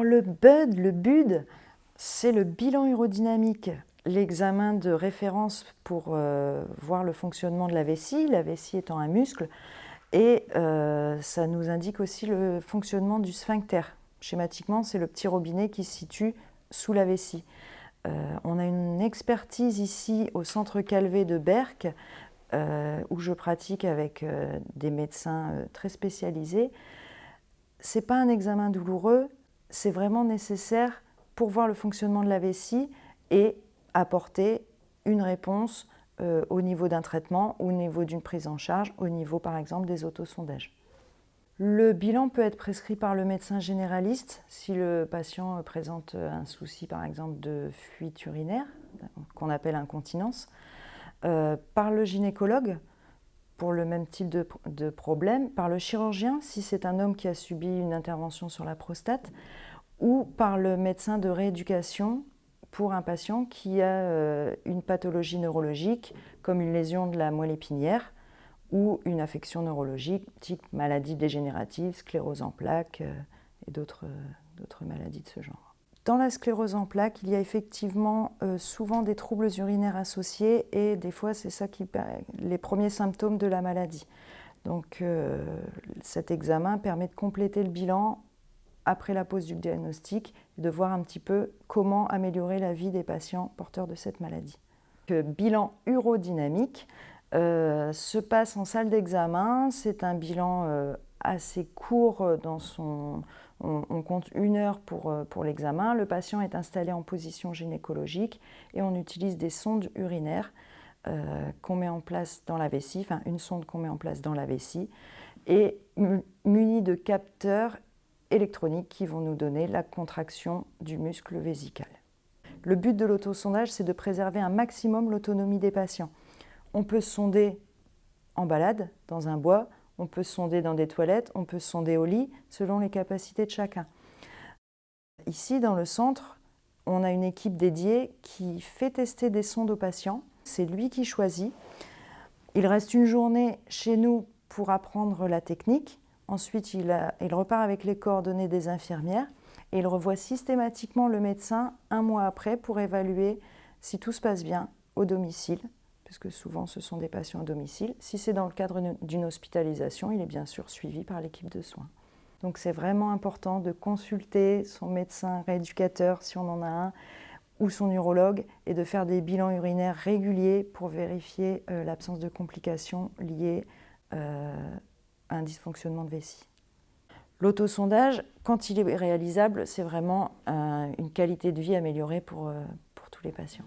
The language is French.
Le BUD, le BUD, c'est le bilan urodynamique, l'examen de référence pour voir le fonctionnement de la vessie étant un muscle, et ça nous indique aussi le fonctionnement du sphincter. Schématiquement, c'est le petit robinet qui se situe sous la vessie. On a une expertise ici au centre Calvé de Berck, où je pratique avec des médecins très spécialisés. Ce n'est pas un examen douloureux, c'est vraiment nécessaire pour voir le fonctionnement de la vessie et apporter une réponse au niveau d'un traitement, au niveau d'une prise en charge, au niveau par exemple des autosondages. Le bilan peut être prescrit par le médecin généraliste si le patient présente un souci par exemple de fuite urinaire, qu'on appelle incontinence, par le gynécologue pour le même type de problème, par le chirurgien si c'est un homme qui a subi une intervention sur la prostate, ou par le médecin de rééducation pour un patient qui a une pathologie neurologique comme une lésion de la moelle épinière ou une affection neurologique, type maladie dégénérative, sclérose en plaques et d'autres maladies de ce genre. Dans la sclérose en plaques, il y a effectivement souvent des troubles urinaires associés et des fois c'est ça qui les premiers symptômes de la maladie. Donc cet examen permet de compléter le bilan après la pose du diagnostic et de voir un petit peu comment améliorer la vie des patients porteurs de cette maladie. Le bilan urodynamique se passe en salle d'examen. C'est un bilan assez court on compte 1 heure pour l'examen. Le patient est installé en position gynécologique et on utilise des sondes urinaires qu'on met en place dans la vessie, enfin une sonde qu'on met en place dans la vessie et munie de capteurs électroniques qui vont nous donner la contraction du muscle vésical. Le but de l'autosondage, c'est de préserver un maximum l'autonomie des patients. On peut sonder en balade, dans un bois, on peut sonder dans des toilettes, on peut sonder au lit, selon les capacités de chacun. Ici, dans le centre, on a une équipe dédiée qui fait tester des sondes aux patients. C'est lui qui choisit. Il reste une journée chez nous pour apprendre la technique. Ensuite, il repart avec les coordonnées des infirmières et il revoit systématiquement le médecin 1 mois après pour évaluer si tout se passe bien au domicile, puisque souvent ce sont des patients à domicile. Si c'est dans le cadre d'une hospitalisation, il est bien sûr suivi par l'équipe de soins. Donc c'est vraiment important de consulter son médecin rééducateur si on en a un, ou son urologue, et de faire des bilans urinaires réguliers pour vérifier l'absence de complications liées à un dysfonctionnement de vessie. L'autosondage, quand il est réalisable, c'est vraiment une qualité de vie améliorée pour tous les patients.